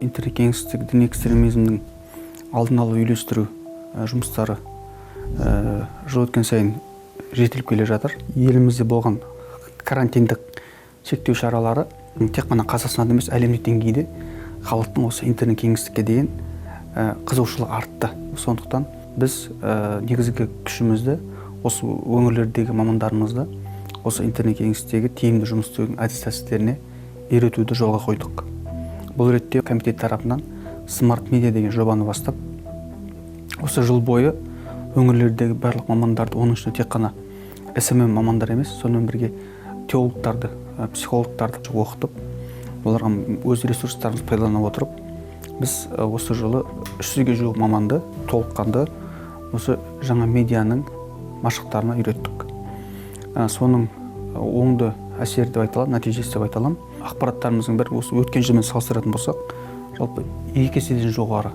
интернет кеңістік діни экстремизмнің алдын алу үйлестіру жұмыстары жыл өткен сайын жетіліп келе жатыр. Елімізде болған карантиндік шектеу шаралары тек қана Қазақстанда емес, әлемдік деңгейде халықтың осы интернет кеңістікке деген қызығушылығы артты. Сондықтан біз негізгі күшімізді осы өңірлердегі мамандарымызды осы интернет кеңістіктегі тиімді жұмыс істеудің әдіс-тәсілдеріне үйретуді жолға қойдық. Бұл ретте комитет тарапынан Smart Media деген жобаны бастап, осы жыл бойы өңірлердегі барлық мамандарды, оның ішінде тек қана SMM мамандар емес, сонымен бірге теологтарды, психологтарды оқытып, оларға өз ресурстарымызды пайдалана отырып, біз осы жылы 300-ге жуық маманды толыққанды осы жаңа медианың машықтарына үйреттік. Соның оңды әсері деп айта аламын, нәтижесі деп айта аламын. Ақпараттарымыздың бір осы өткен жылмен салыстыратын болсақ, жалпы 2 еседен жоғары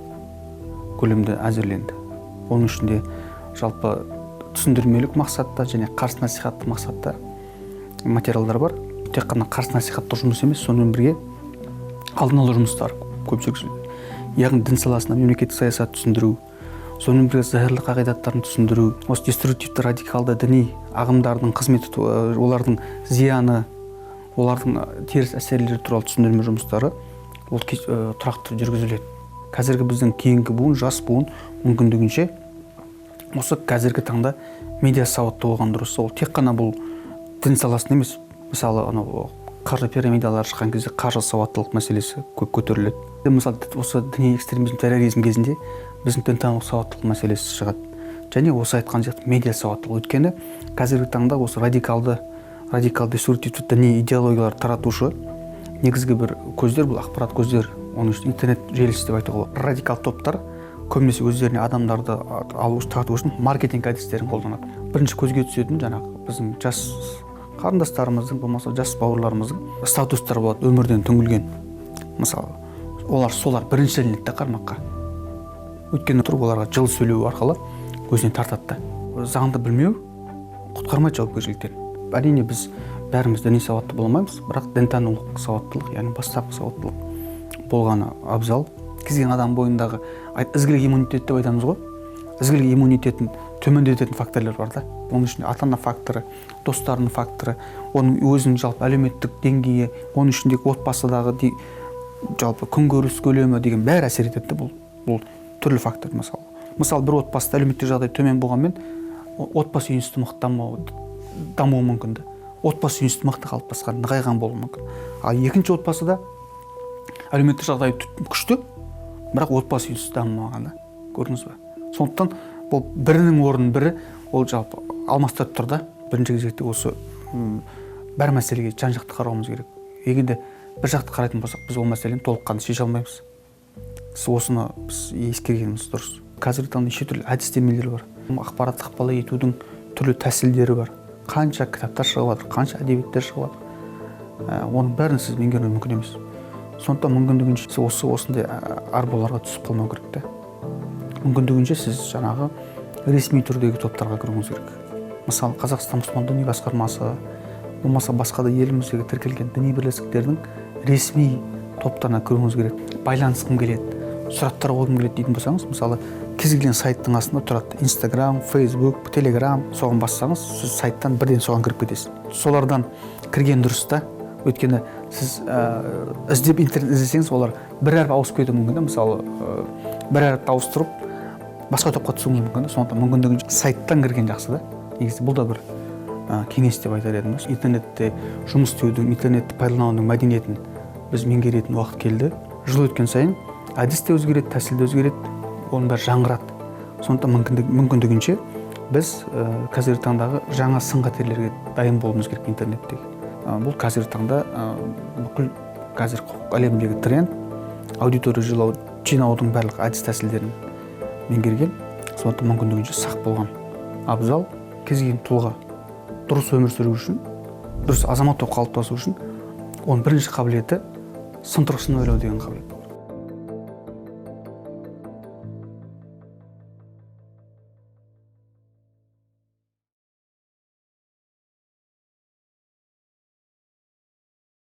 көлемде әзірленді. Оның ішінде жалпы түсіндірмелік мақсатта және қарсы насихаттық мақсатта материалдар бар. Тек қана қарсы насихаттық жұмыс емес, сонымен бірге алдын алу жұмыстары көп жүргізілді. Яғни дін саласында мемлекеттік саясат түсіндіру, сонымен бірге зәһірлі қағидаттарын түсіндіру, осы деструктивті радикалды діни ағымдардың қызметі, олардың зияны, олардың теріс әсерлері туралы түсіндірме жұмыстары ол тұрақты жүргізіледі. Қазіргі біздің кейінгі буын, жас буын мүмкіндігінше осы қазіргі таңда медиа сауатты болған дұрыс. Ол тек қана бұл дін саласында емес, мысалы қаржы пирамидалары шыққан кезде қаржы сауаттылық мәселесі көп көтеріледі. Мысалы осы діни экстремизм, терроризм кезінде біздің дінтануық сауаттылық мәселесі шығады. Және осы айтқан сияқты медиа сауаттылық. Өйткені қазіргі таңда осы радикалды деструктивті діни идеологиялар таратушы негізгі бір көздер, бұл ақпарат көздер, оның үшін интернет желісі деп айтуға болады. Радикал топтар көбінесе өздеріне адамдарды тарту үшін маркетинг әдістерін қолданады. Бірінші көзге түсетін жаңағы біздің жас қарындастарымыздың, болмаса жас бауырларымыздың статустары болады, өмірден түңілген. Мысалы, солар бірінші ілінеді қармаққа. Өйткені тұрып оларға жылы сөйлеу арқылы өзіне тартады. Заңды білмеу құтқармайды жауапкершіліктен. Әрине біз бәріміз діни сауатты болмаймыз, бірақ дінтанулық сауаттылық, яғни бастапқы сауаттылық болғаны абзал. Кез-келген адам бойындағы ізгілік иммунитет деп айтамыз ғой. Ізгілік иммунитетін төмендететін факторлар бар да. Оның ішінде ата-ана факторы, достарының факторы, оның өзінің жалпы әлеуметтік деңгейі, оның ішіндегі отбасыдағы жалпы күнкөріс көлемі деген бәрі әсер етеді. Бұл түрлі фактор мысалы. Мысалы бір отбасыда әлеуметтік жағдай төмен болғанмен отбасы үйіністі мықты дамуы мүмкін. Отбасы үйіністі мықты қалыптасқан, нығайған болуы мүмкін. Ал екінші отбасыда әлеуметтік жағдай күшті, бірақ отбасы үйіністі дамымаған. Көрдіңіз бе? Сондықтан бұл бірінің орнын бірі ол жалпы алмастырып тұр да. Бірінші кезекте осы бір мәселеге жан-жақты қарауымыз керек. Егер бір жақты қарайтын болсақ, біз ол мәселені толыққанды шеше алмаймыз. Осыны біз ескергеніміз дұрыс. Қазіргі таңда неше түрлі әдістемелер бар. Ақпаратты ықпал етудің түрлі тәсілдері бар. Қанша кітаптар шығып жатыр, қанша әдебиеттер шығып жатыр. Оның бәрін сіз меңгеру мүмкін емес. Сондықтан мүмкіндігінше осындай арбауларға түсіп қалмау керек те. Мүмкіндігінше сіз жаңағы ресми түрдегі топтарға кіруіңіз керек. Мысалы, Қазақстан мұсылман діни басқармасы, болмаса басқа да еліміздегі тіркелген діни бірлестіктердің ресми топтарына кіруіңіз керек. Байланысқым келеді, сұрақтар қойғым келеді дейтін болсаңыз, мысалы, кез келген сайттың астында тұрады. Instagram, Facebook, Telegram, соған бассаңыз, сіз сайттан бірден соған кіріп кетесіз. Солардан кірген дұрыс та. Өйткені сіз іздеп интернет іздесеңіз, олар бір әріп ауысып кетуі мүмкін. Мысалы, бір әріпті ауыстырып, басқа топқа түсуіңіз мүмкін. Сондықтан мүмкіндігінше сайттан кірген жақсы да. Негізі бұл да бір кеңес деп айтар едім. Интернетте жұмыс істеудің, интернетті пайдаланудың мәдениетін біз меңгеретін уақыт келді. Жыл өткен сайын әдіс те өзгереді, тәсіл де өзгереді, оның бәрі жаңғырады. Сондықтан мүмкіндігінше біз қазіргі таңдағы жаңа сын-қатерлерге дайын болуымыз керек интернеттегі. Бұл қазіргі таңда бүкіл қазір құқық әлеміндегі тренд, аудитория жинаудың барлық әдіс-тәсілдерін меңгерген. Сондықтан мүмкіндігінше сақ болған абзал. Кез келген тұлға дұрыс өмір сүру үшін, дұрыс азамат болып қалыптасу үшін, оның бірінші қабілеті сын тұрғысынан ойлау деген қабілет.